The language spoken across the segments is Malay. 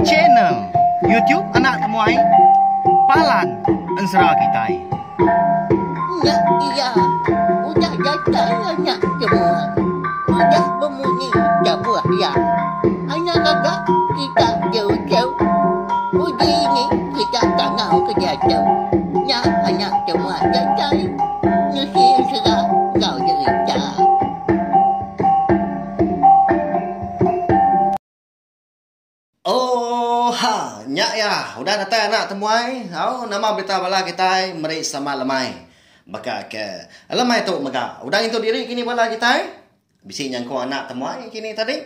channel YouTube anak temuai Palan Ensera kita. Ya, iya. Udah datang anak semua. Udah berbunyi sebuah ya. Anak kakak kita jauh-jauh. Uji ini kita tak mau kejatuh. Ya, anak semua datang. Nusi serah kau cerita. Oh ha, nyak ya, udah datang anak temuai. Oh, nama berita bala kita meri sama lemai. Baka ke lemai tu mega. Udah itu diri kini bala kita. Bisi nyangko anak temuai kini tadi.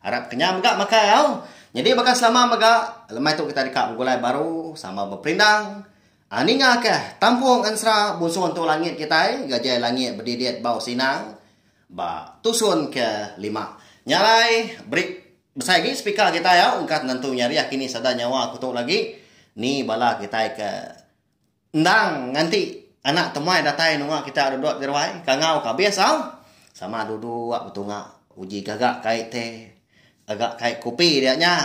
Harap kenyang mega makai au. Jadi baka selama mega lemai tu kita dekat gulai baru sama berperindang. Ninga ke tampung Ensera bunsun tu langit kita, gajah langit berdidiat bau sinang. Ba tusun ke 5. Nyalai beri besar lagi speaker kita ya, ungkat nantu nyari kini sada nyawa aku tu lagi. Ni bala kita ke ndang nganti anak temuai datai nunga kita duduk di ruai kangau ka biasa. Sama duduk betul ngak uji gagak kait teh. Agak kait kopi dia nya.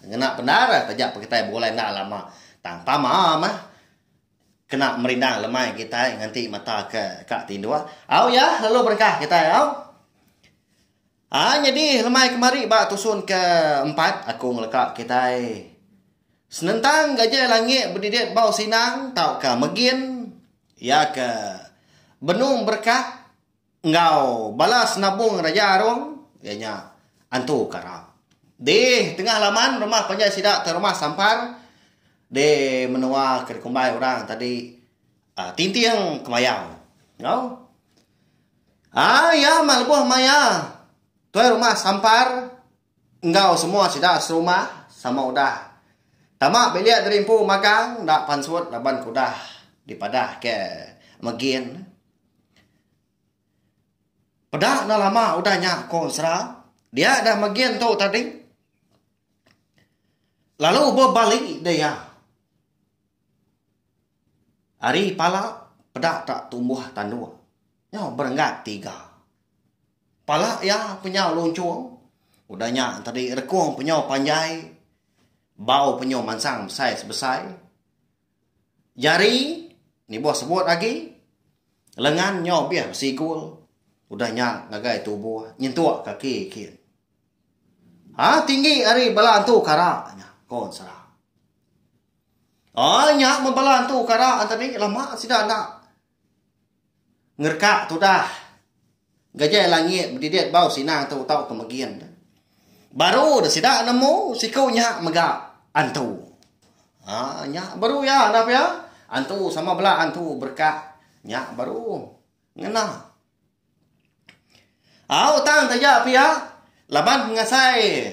Ngena benar tajak kita boleh nak lama. Tang pama mah. Kena merindang lemai kita nganti mata ke kak tindua. Au ya, lalu berkah kita ya. Jadi lemai kemari bak tusun ke-4 aku ngelekak kita. Senentang gajah langit berdidiat bau sinang tau ke megin ya ke benung berkah ngau balas nabung raja arung ianya antu karap. Di tengah laman rumah panjai sidak te rumah sampar de menua ke kumbai orang tadi tintiang kemayau. Ngau. Ya malbuh maya. Tuai rumah sampar, engkau semua sudah serumah sama udah. Tamak beliak dari empu magang, dak pansut laban kudah dipadah ke megin. Pedak dah lama udah nyak konsra. Dia dah megin tu tadi. Lalu berbalik dia. Hari pala pedak tak tumbuh tanduk. Nyo berenggat 3. Pala ya punya luncung. Udahnya tadi rekung punya panjai. Bau punya mansang besar. Jari. Ni bos sebut lagi. Lengan nyo biar sikul. Udahnya ngagai tubuh. Nyentuak kaki kiri. Tinggi hari belantu kara. Kon serah. Nyak membelantu kara. Tadi lama sudah nak. Ngerkak tu dah. Gajah langit berdidiat bau sinang tu tau kemegian. Baru dah sidak nemu sikau nyak megak antu. Nyak baru ya nap ya. Antu sama belah antu berkah. Nyak baru ngena. Utang tajak pia. Laban ngasai.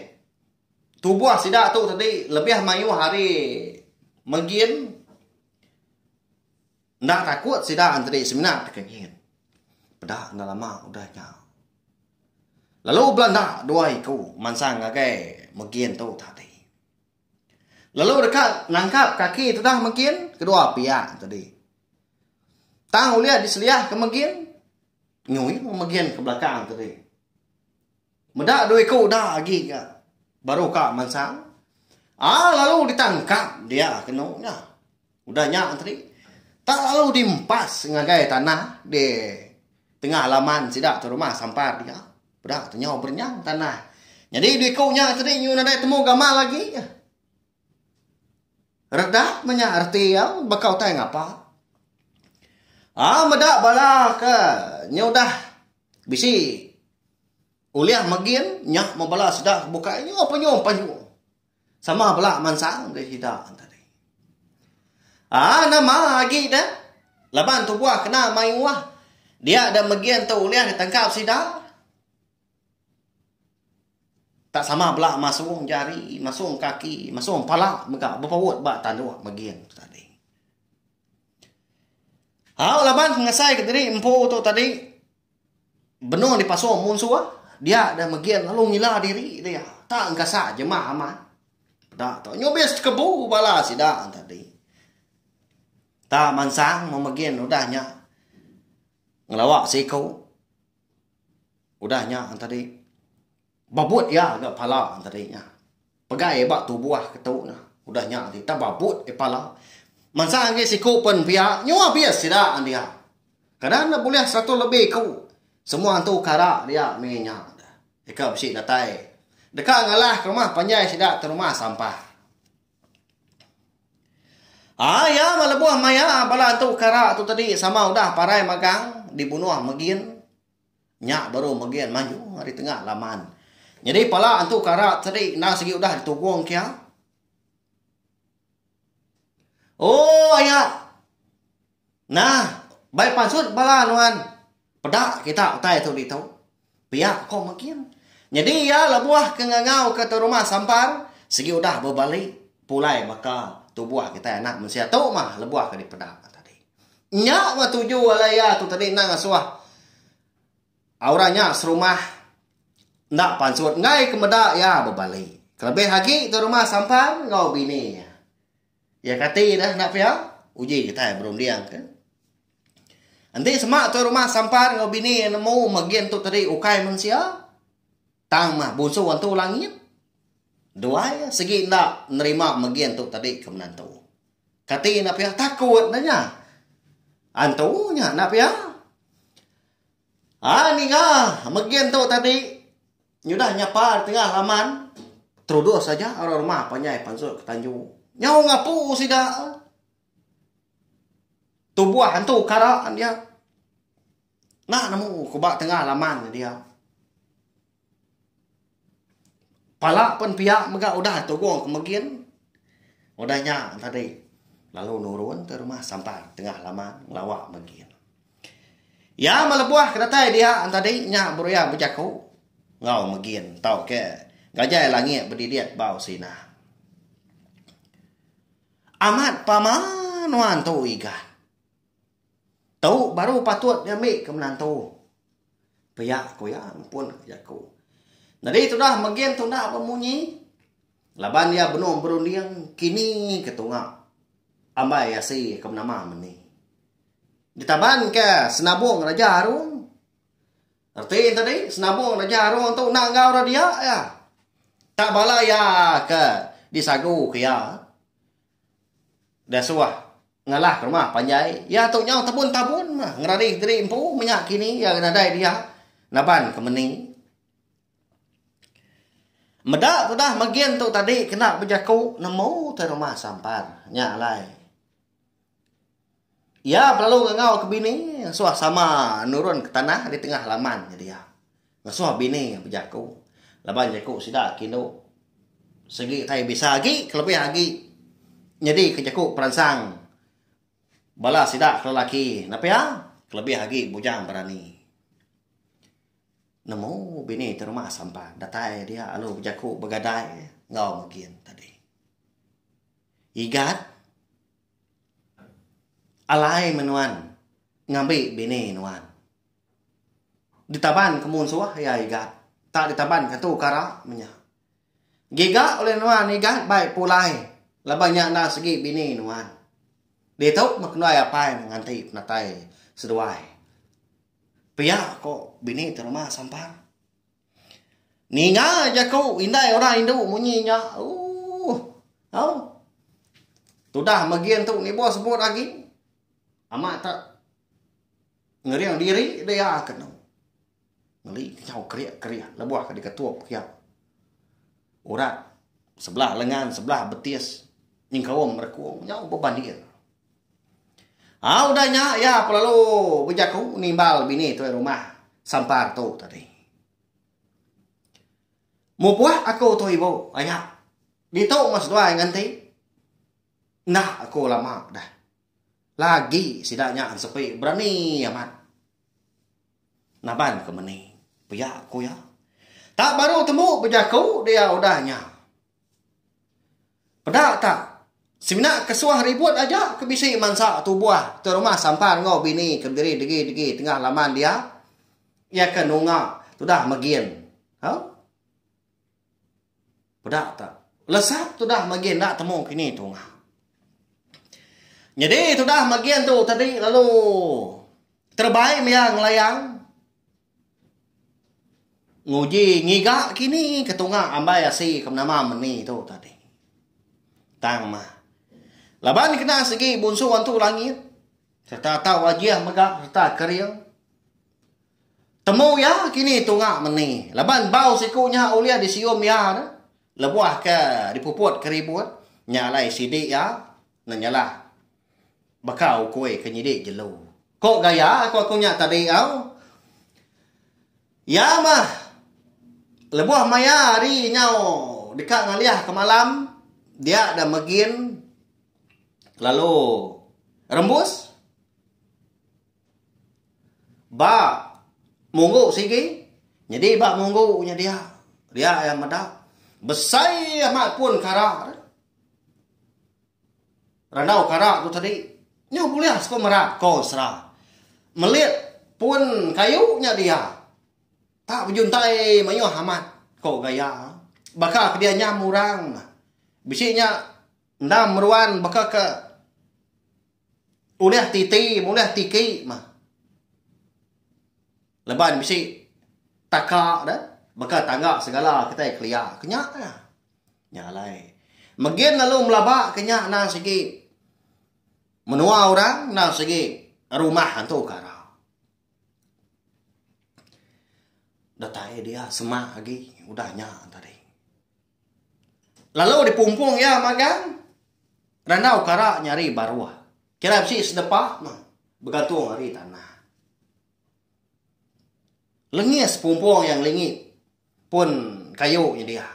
Tubuh sidak tu tadi lebih mayu hari megin. Ndak takut sidak tadi seminat kegin. Pedak dah lama udahnya. Lalu belanda dua iku mansang ngagai megin tu tadi. Lalu dekat nangkap kaki tu dah megin kedua pihak tadi. Tang uliat diseliah ke megin. Nyui megin ke belakang tadi. Medak dua iku dah lagi ke. Baru kak mansang. Lalu ditangkap dia kenunya. Udahnya tadi. Tak lalu dimpas ngagai tanah de tengah halaman sidak tu rumah sampar dia. Bedak tu nyawa bernyang tanah. Jadi di kaunya tadi nyu nadai temu gamal lagi. Redak menya arti ya bakau tay ngapa. Medak bala ke nyu dah bisi uliah megin nyak membala sidak buka nyu apa nyu panju. Sama bala mansang de sidak tadi. Nama lagi dah. Laban tu buah kena main wah. Dia ada bagian tu uliah ditangkap sidak. Tak sama belah masuk jari, masuk kaki, masuk pala, mega berpawut bak tanduk bagian tu tadi. Laban ngasai ke diri empu tu tadi. Benar dipasung munsua. Dia ada bagian lalu ngila diri dia. Tak ngasa jemaah aman. Tak tu nyobes kebu bala sidak tadi. Tak mansang memagian udahnya. Ngelawak sikau. Udahnya tadi. Babut ya agak pala tadinya. Pegai bak tu buah ketuk nah. Udah nyak ti tababut pala. Masa angge siku pen pia, nyawa bias sida dia. Kadang nak boleh satu lebih kau. Semua tu kara dia minyak. Eka besi datai. Dekat ngalah ke rumah panjai sida ke rumah sampah. Ya malabuah maya bala tu kara tu tadi sama udah parai magang dibunuh megin. Nyak baru megin maju hari tengah laman. Jadi pala antu kara tadi na segi udah ditugong kia. Oh ayah. Nah, baik pansut bala nuan. Pedak kita utai tu di tu. Pihak kau makin. Jadi ya labuah ke ngangau ke rumah sampar. Segi udah berbalik. Pulai maka tubuh kita nak mensia tu mah labuah ke di pedak tadi. Nyak mah tuju walaya tu tadi nak ngasuah. Auranya serumah. Nak pansut ngai ke medak ya berbalik. Kelebih lagi ke rumah sampar ngau bini. Ya kati dah nak pia uji kita belum diang kan. Nanti semak tu rumah sampar ngau bini nemu magian tu tadi ukai manusia. Tang mah busu antu langit. Dua ya segi nak nerima magian tu tadi ke menantu. Kati nak pia takut nanya. Antunya nak pia. Ni ngah magian tu tadi nyudah nyapa tengah laman. Terus saja orang rumah panjai pansut ke Tanjung. Nyau ngapu sida. Tubuh hantu karaan dia. Nah namu kubak tengah laman dia. Pala pun pihak mega udah tugong kemagian. Udahnya tadi. Lalu nurun ke rumah sampar tengah laman ngelawak magian. Ya malabuah kedatai dia tadi nya beruya bejaku. Ngau magian tau ke gajah langit berdidiat bau sina. Amat pamanuan tu ikan. Tahu baru patut dia ambil ke menantu. Pihak aku ya ampun aku. Jadi itu dah magian tu nak bemunyi. Laban dia benung berundiang kini ketungak. Ambai yasi ke nama meni. Ditaban ke senabung Raja Harun. Arti tadi senabung Raja Harun tu nak ngau dia ya. Tak bala ya ke disagu ke ya. Dah suah ngalah ke rumah panjai. Ya tu nyau tabun-tabun mah. Ngerari diri empu minyak kini. Ya nadai dia. Naban ke meni. Medak tu dah magian tu tadi. Kena berjaku. Nemu ke rumah sampar. Nyak lai. Ya perlu ngau ke bini. Suah sama nurun ke tanah. Di tengah laman jadi ya. Ngasuah bini berjaku. Laban jaku sidak kino. Segi tai bisa lagi. Kelebih lagi. Jadi kejaku peransang. Bala sidak lelaki. Napa ya? Kelebih lagi bujang berani. Nemu bini di rumah sampah. Datai dia alu kejaku begadai. Ngau mungkin tadi. Igat. Alai menuan. Ngambil bini nuan. Ditaban kemun suah ya igat. Tak ditaban katu kara menya. Giga oleh nuan igat baik pulai. Labanya na segi bini nuan. Dia tahu maknai apa yang nganti natai seduai. Pihak kok bini di rumah sampar. Ninga aja kau indai orang Indo munyinya. Tu dah magian tu ni bos sebut lagi. Amat tak ngeriang diri dia kena. Ngeli kau kriak-kriak lebuah ke diketuap kia. Urat sebelah lengan, sebelah betis. Nyingkawam mereka nyau beban dia. Udahnya ya perlu berjaku nimbal bini tu rumah sampar tu tadi. Mupuah aku tu ibu ayah. Ditu mas dua nganti. Nah aku lama dah. Lagi sidaknya sepi berani amat. Naban ke meni. Pihak aku ya. Tak baru temu berjaku dia udahnya. Pedak tak? Sebenarnya kesuah ribut aja kebisi mansa tu buah tu rumah sampar ngau bini kebiri degi tengah laman dia. Ya ke nunga tu dah magian. Pedak tak? Lesap tu dah magian nak temu kini tu ngah. Jadi tu dah magian tu tadi lalu terbaik yang layang. nguji ngiga kini ketunga ambai asi nama meni tu tadi. Tang mah. Laban kena segi bunsu antu langit. Serta tahu wajah megak serta keriang. Temu ya kini tunga meni. Laban bau sikunya ulia disium ya. Lebuah ke dipuput keribut. Nyalai sidik ya. Nanyalah. Bakau kue kenyidik jelu. Kok gaya aku nya tadi au. Ya mah. Lebuah maya hari nyau dekat ngaliah ke malam. Dia dah megin. Lalu rembus. Ba munggu sigi. Jadi ba munggunya dia. Dia yang medak. Besai amat pun karak. Randau karak tu tadi. Nya boleh sekolah merak kau serah. Melit pun kayunya dia. Tak berjuntai mayuh amat. Kau gaya. Bakal dia nyamurang. Bisiknya ndam meruan bakal ke ulah titi, ulah tiki mah. Leban bisik takak dah. Bakal tanggak segala kita kelia. Kenyak lah. Nyalai. Megin lalu melabak kenyak nang segi menua orang nang segi rumah hantu kara. Datai dia semak lagi. Udahnya tadi. Lalu dipumpung ya magang. Ranau kara nyari baruah. Kira si sedepah mah. Bergantung hari tanah. Lengis pumpung yang lengit. Pun kayunya dia.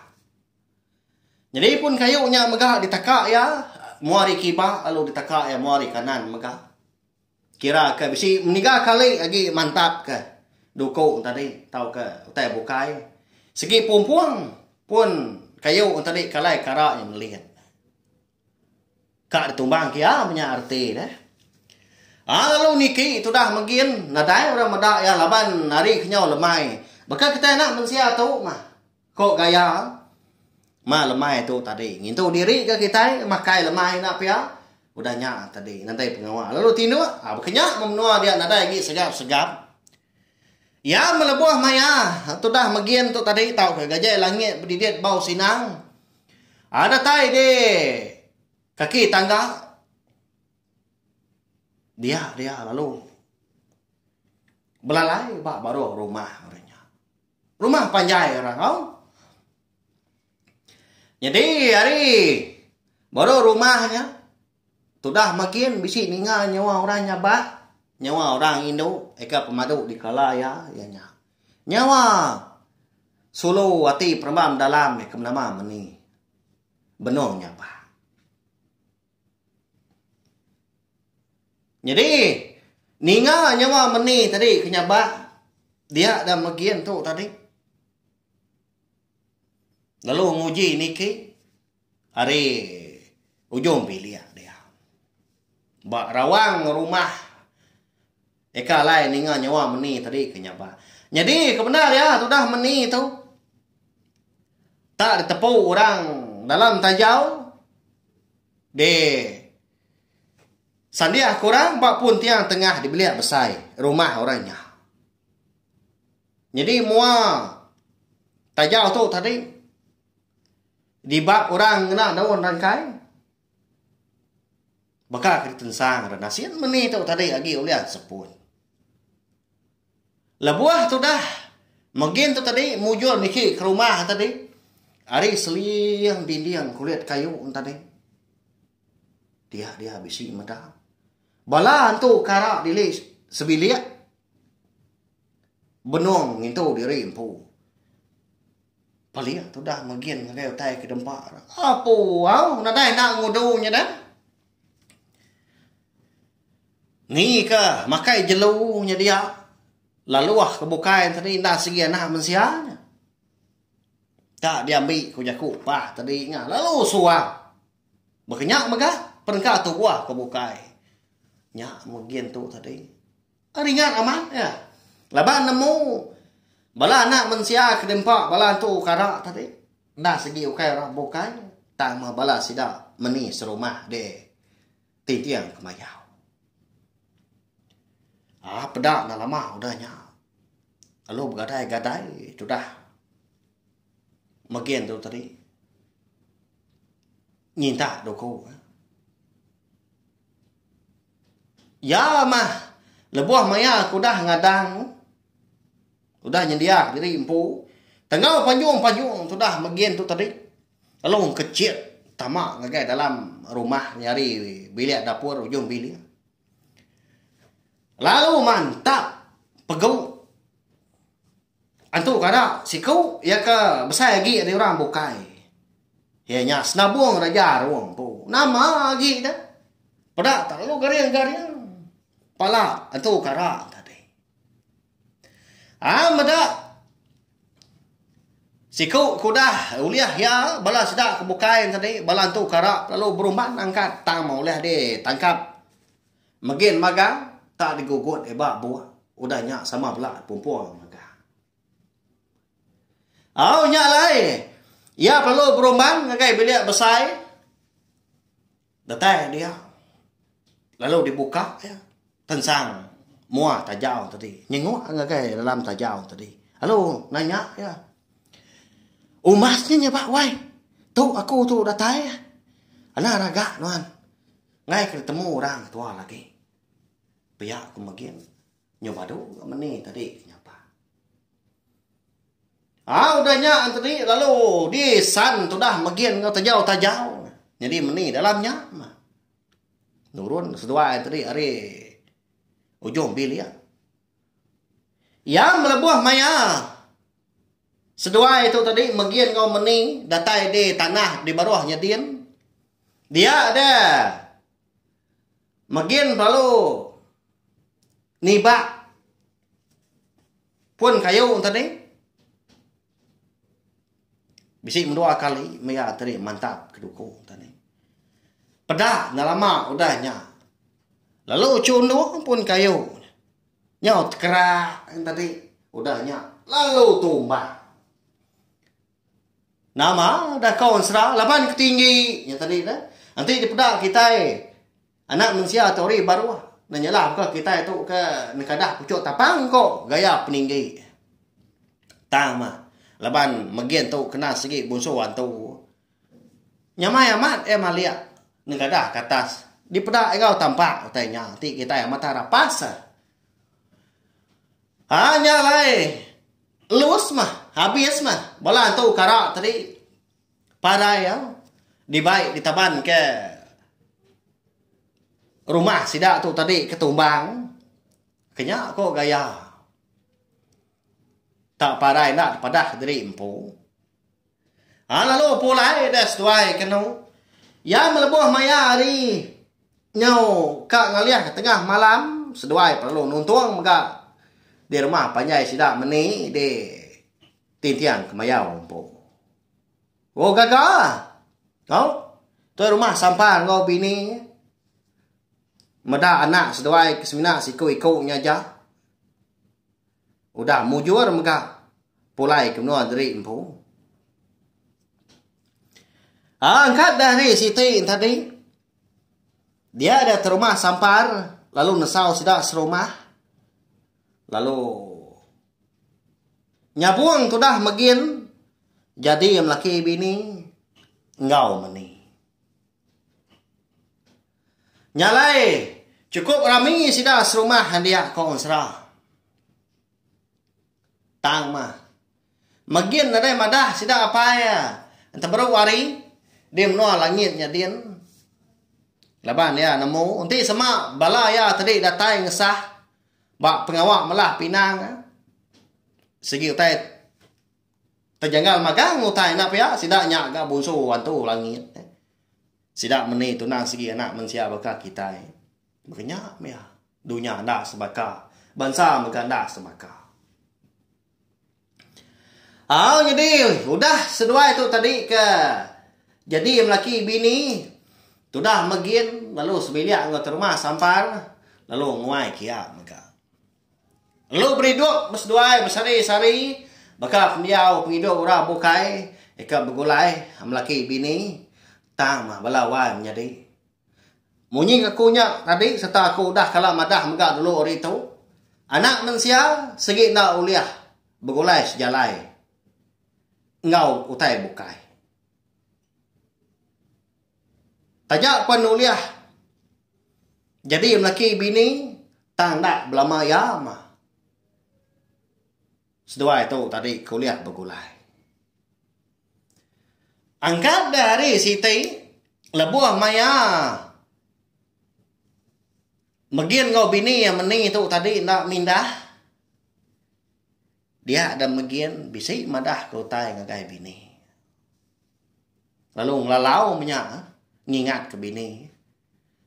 Jadi pun kayunya megah ditakak ya. Muari kibah lalu ditakak ya muari kanan megah. Kira ke bisi meninggal kali lagi mantap ke. Dukung tadi tahu ke utai bukai. Segi pumpung pun kayu tadi kalai kara yang melihat. Kak ditumbang kia punya arti dah. Lalu niki itu dah mungkin nadai orang medak ya laban hari kenyau lemai. Bakal kita nak mensia tu mah. Kok gaya mah lemai tu tadi. Ngintu diri ke kita makai lemai nak pia. Udahnya tadi nanti pengawal. Lalu tinu berkenyak memenua dia nadai lagi segap-segap. Ya melebuah maya. Tu dah mungkin tu tadi tahu ke gajah langit berdidit bau sinang. Ada tai de kaki tangga. Dia lalu belalai baru rumah orangnya. Rumah panjai orang kau. Jadi hari baru rumahnya. Sudah makin bisi ninga nyawa orang nyabak. Nyawa orang Indo. Eka pemadu di kalaya. Ya, nyawa. Solo hati perembam dalam. Eka nama meni. Benong nyabak. Jadi ninga nyawa meni tadi kenyabak. Dia dah makin tu tadi. Lalu nguji niki. Hari ujung pilih dia. Bak rawang rumah. Eka lain ninga nyawa meni tadi kenyabak. Jadi kebenar ya tu dah meni tu. Tak ditepu orang dalam tajau. De sandiah kurang bak pun tiang tengah dibeliak besai rumah orangnya. Jadi mua tajau tu tadi dibak orang kena daun rangkai. Bakal ketensang dan nasian meni tu tadi lagi ulian sepun. Lebuah tu dah. Mungkin tu tadi mujur niki ke rumah tadi. Ari seliang dinding kulit kayu tadi. Dia bisi medah. Bala tu karak dili sebiliak. Benong itu diri empu. Paling tu dah mungkin kalau tai ke dempak. Apa wow nadai nak ngudunya dah. Ni ke makai jelunya dia. Lalu kebukaan tadi nak segi anak mensianya. Tak dia ambil kujaku pah tadi ingat. Lalu suang. Berkenyak megah. Perengkak tu buah kebukai. Nyak mungkin tu tadi. Ringan aman ya. Laban nemu. Bala anak mensia ke dempak. Bala tu karak tadi. Nak segi ukai orang bukai. Tak mah bala sidak meni serumah de. Titiang kemayau. Pedak nak lama udahnya. Lalu bergadai-gadai. Sudah magian tu tadi. Nhìn tak đâu cô. Ya mah. Lebuah maya aku dah ngadang. Udah nyendiak diri empu. Tengah panjung tu dah magian tu tadi. Lalu kecil tamak ngagai dalam rumah nyari bilik dapur ujung bilik. Lalu mantap pegau. Antu kada si kau ya ke besar lagi ada orang bukai. Ya nya senabung raja ruang pu. Nama lagi dah. Pada tak lalu gariang. Pala antu kada tadi. Mada si kau kudah uliah ya bala sedak kebukai tadi bala antu kada lalu berumban angkat tang mau uliah de tangkap. Magin magang tak digugut ebak buah. Udahnya sama belak perempuan magang. Nyalai. Ya perlu berumbang ngagai bilik besar. Datang dia. Lalu dibuka ya. Tensang muah tajau tadi. Nyengok ngagai dalam tajau tadi. Lalu nanya ya. Umasnya pak wai. Tu aku tu datang ya. Anak raga nuan. Ngai ketemu orang tua lagi. Pihak aku magian. Nyoba dulu meni tadi nyapa. Udahnya tadi lalu di san tu dah magian ngau tajau. Jadi meni dalamnya mah. Nurun sedua tadi hari ujung bilik. Yang melebuh maya. Sedua itu tadi magian ngau meni datai di tanah di bawahnya din. Dia ada magian lalu niba pun kayu tadi. Bisik mendua kali maya tadi mantap kedukung tadi. Pedah nalama udahnya. Lalu cunduh pun kayu. Nyaut kerak tadi udahnya. Lalu tumbang. Nama dah kawan serah lapan ketinggi yang tadi dah. Nanti di pedak kita anak manusia teori baru. Nanyalah ke kita itu ke nekadah pucuk tapang kok gaya peninggi. Tama. Laban magian tu kena segi bunsuan tu. Nyamai amat malia. Nekadah ke atas. Di pedak engkau tampak katanya. Nanti kita yang mata rapas. Nyalai. Luas mah. Habis mah. Bala tu karak tadi. Parai ya. Dibaik ditaban ke rumah sidak tu tadi ketumbang. Kenyak kok gaya. Tak parai nak padah dari empu. Lalu pulai dah setuai kenu. Ya melebuh maya hari. Nyau kak ngaliah ke tengah malam. Seduai perlu nuntung maka. Di rumah panjai sidak meni. Di tintian ke mayau empu. Gagal. Kau? Tu rumah sampan kau bini. Meda anak seduai kesemina siku-iku nyaja. Udah mujur mega. Pulai kemenuan dari empu. Angkat dari Siti tadi. Dia ada terumah sampar. Lalu nesau sidak serumah. Lalu nyabuang tu dah magin. Jadi yang laki bini. Engkau meni. Nyalai. Cukup rami sidak serumah handia kau serah. Tang mah. Magin ada madah sida apa ya. Entah baru wari. Dia menua langitnya dia. Laban ya nemu. Nanti sama bala ya tadi datai ngesah. Bak pengawak malah pinang. Segi utai. Terjanggal magang utai napa ya. Sida nyak ga bunsu wantu langit. Sida meni tunang segi anak manusia bakal kita. Makanya ya. Dunia anda sebaka. Bangsa mereka anda sebaka. Jadi udah sedua itu tadi ke jadi lelaki bini sudah magin lalu sebiliak ngot rumah sampar lalu nguai kia mereka lalu beriduk bersedua bersari-sari bakal pendiau pengiduk ora bukai eka begulai lelaki bini tang mah balawai menjadi munyi akunya tadi serta aku dah kala madah megak dulu ori itu anak manusia segi nak uliah begulai sejalai. ngau utai bukai. Tajak penuliah. Jadi laki bini tang nak belama ya ma. Sedua itu tadi kuliah bergulai. Angkat dari Siti lebuah maya. Magian ngau bini yang meni itu tadi nak mindah. Dia ada magian bisi madah kau tai ngagai bini. Lalu ngelalau menyak ngingat ke bini.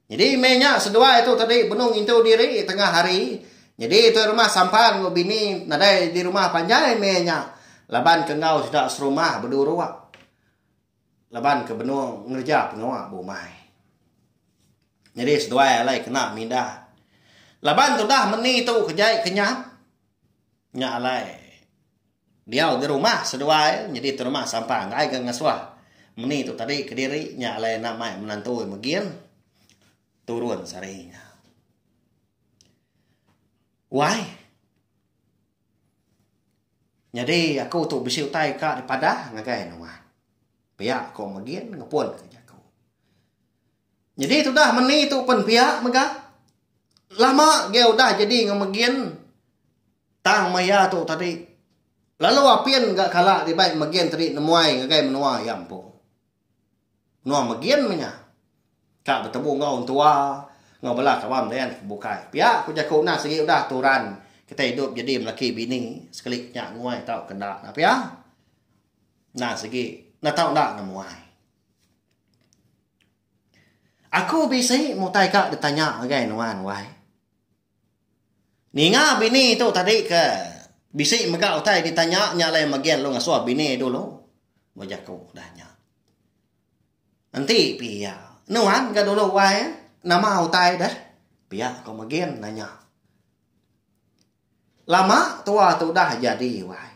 Jadi menya sedua itu tadi benung itu diri tengah hari. Jadi itu rumah sampan ngau bini nadai di rumah panjai menya. Laban ke ngau sudah serumah berdua. Laban ke benung ngerja pengawak bumai. Jadi sedua lai kena mindah. Laban tu dah meni tu kejai kenyap. Nya alai. Dia di rumah sedua jadi tu rumah sampang ai ke ngaswah. Meni tu tadi ke diri nya alai namai menantu magian. Turun sarinya. Why? Jadi aku tu bisi utai ka daripada ngagai nama. Pihak kau magian ngepun kerja kau. Jadi itu dah meni tu pen pihak mega. Lama dia udah jadi ngemagian tang maya tu tadi. Lalu apian gak kalah di baik magian tadi nemuai ngagai menua yampo. Menua magian menya. Kak bertemu ngau tua ngau bela kawam dan bukai. Pihak ku jaku na segi udah turan. Kita hidup jadi melaki bini sekali nyak nguai tau kendak. Nah pihak. Nah segi na tau ndak nemuai. Aku bisa mau tai kak ditanya ngagai nuan wai. Ninga bini tu tadi ke bisi mega utai ditanya nyalai magian lu ngasua bini dulu. Bajaku dahnya. Nanti pia. Nuan ga dulu wai nama utai dah. Pia kau magian nanya. Lama tua tu dah jadi wai.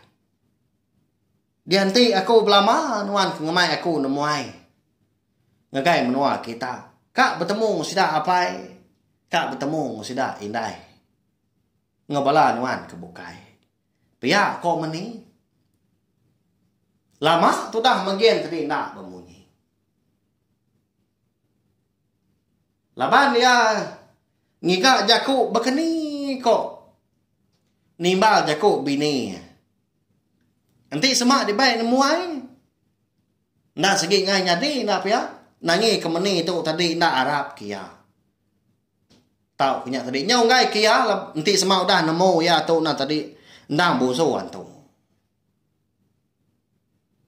Dianti aku belama nuan ngemai aku nemuai. Ngagai menua kita. Kak bertemu sudah apai. Kak bertemu sudah indai. Ngabala nuan kebukai. Pihak kau meni. Lama tu dah magian tadi nak berbunyi. Laban dia ngigak jaku bekeni kok. Nimbal jaku bini. Nanti semak di baik nemuai. Nak segi ngai nyadi nak pihak. Nangi kemeni tu tadi nak Arab kia. Tahu punya tadi nyau ngai kia nanti semau dah nemu ya tu na tadi ndang busuan tu.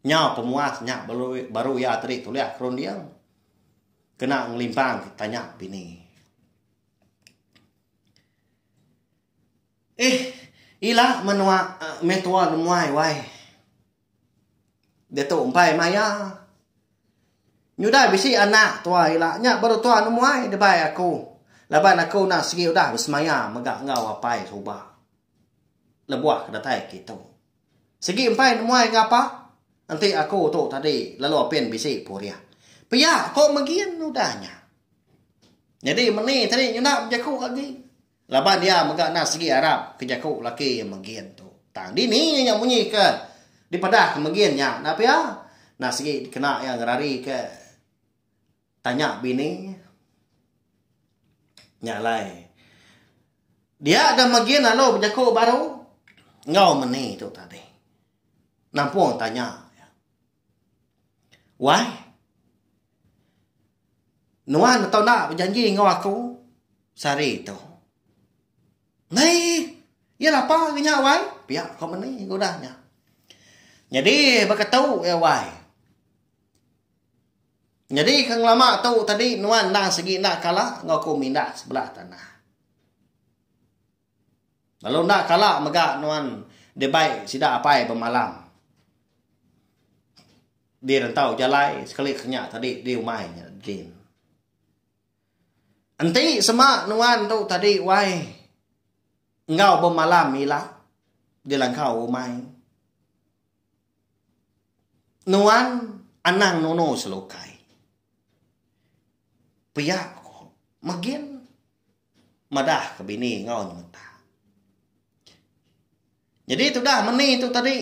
Nyau pemuas nyak baru ya tadi tu lihat kron dia. Kena ngelimpang tanya bini. Ila menua metua nemuai wai. Dia tu umpai maya. Nyudah bisi anak tua ila nya baru tua nemuai de bai aku. Laban aku nak segi udah bersemaya megak ngau apai coba. Lebuah kena tai gitu. Segi empai nemuai ngapa? Nanti aku tu tadi lalu apian bisi puria. Pia kok magian udahnya. Jadi meni tadi nyudah jaku lagi. Laban dia megak nak segi Arab ke jaku laki yang magian tu. Tang di ni yang bunyi ke di padah ke magian nya. Nah pia nak segi kena yang rari ke tanya bini. Nyalai. Dia ada magian lalu berjaku baru. Ngau meni tu tadi. Nampung tanya. Why? Nuan atau nak berjanji ngau aku? Sari tu. Nei. Yalah apa kenya why? Pihak kau meni godanya. Jadi berkatau ya why? Jadi kang lama tu tadi nuan nak segi nak kalah ngaku mindah sebelah tanah. Lalu nak kalah megak nuan de baik sida apai bermalam. Dia rentau jalai sekali kenya tadi di rumahnya din. Anti semak nuan tu tadi wai ngau bermalam ila di langkau rumah. Nuan anang nono selokai. Pihak magian madah ke bini ngau nyata. Jadi itu dah meni itu tadi.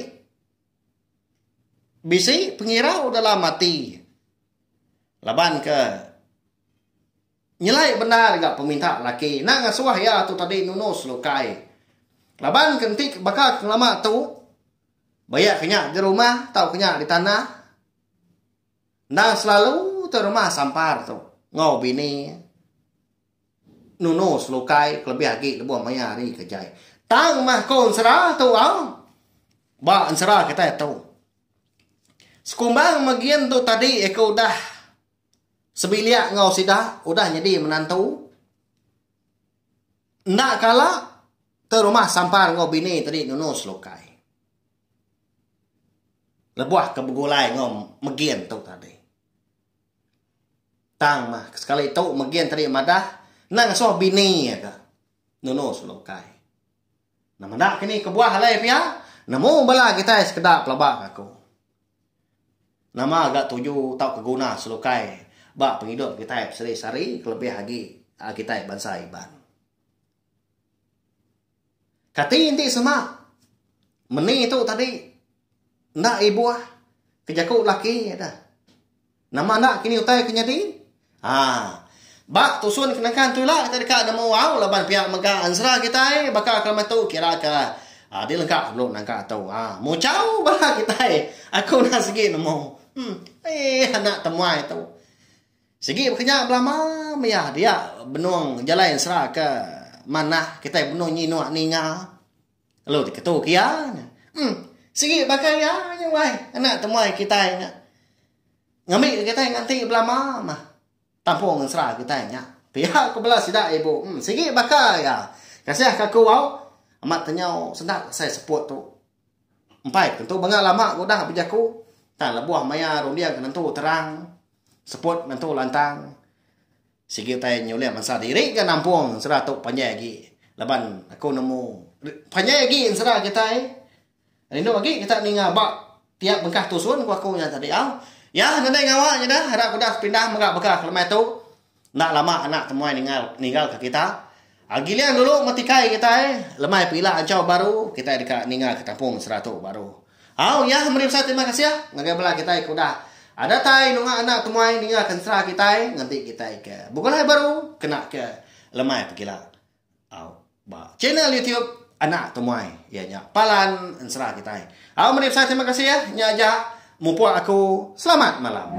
bisi pengirau dalam mati. Laban ke nyelai benar gak peminta laki. Nak ngasuah ya tu tadi nunus lukai. Laban kentik bakal lama tu. Bayak kenyak di rumah, tau kenyak di tanah. Nah selalu tu rumah sampar tu. Ngau bini. Nunus lukai kelebih lagi lebuh mayari kejai. Tang mah kon serah tu au. Ba serah kita tu. Sekumbang magian tu tadi eko udah sebiliak ngau sidah, udah jadi menantu. Ndak kala tu rumah sampar ngau bini tadi nunus lukai. Lebuah kebegulai ngau magian tu tadi. Tang mah sekali tu magian tadi madah nang soh bini ya ka. Nunus lukai. Nama nak kini kebuah halai pia. Namu bala kita sekedap pelabak aku. Nama agak tuju tau keguna selukai. Bak penghidup kita seri-sari kelebih lagi kita bangsa iban. Kati inti semak. Meni itu tadi nak ibu kejaku laki ya dah. Nama nak kini utai kenyadi. Bak tusun kenakan tu lah kita dekat nemu wow laban pihak mega ansra kita bakal kalau tu kira ke dia lengkap belum nangka tahu mau jauh bala kita aku nak segi nemu anak temuai tu segi berkenyak belama ya dia benung jalan ansra ke mana kita benung nyinua ninga lalu diketu kia segi bakal ya wai anak temuai kita ngambil kita nganti belama mah tampung serah kita nya. Pihak kebelah sidak ibu. Sigi bakal ya. Kasih kaku wau. Amat tanyau sendak saya seput tu. Empai tentu bangga lama godah bijaku. Tak lebuah maya rundia tentu terang. Seput tentu lantang. Sigi tay nyulia mansa diri ke nampung serah tu panjai lagi. Laban aku nemu panjai lagi serah kita Rindu lagi kita ninga bak tiap bengkah tusun ku aku nya tadi au. Ya, nanti ngawaknya dah. Harap udah pindah megak bekah kalau tu. Nak lama anak temuai ninggal ke kita. Gilian dulu matikai kita lemai pila ancau baru. Kita dekat ninggal ke kampung 100 baru. Ya, mari besar terima kasih ya. Ngagai bela kita udah. Ada tai nunga anak temuai ninggal ke serah kita. Nanti kita ke. Bukan baru. Kena ke lemai pila. Channel YouTube anak temuai. Ya, nya. Palan serah kita. Mari besar terima kasih ya. Nya aja. Mumpung aku selamat malam.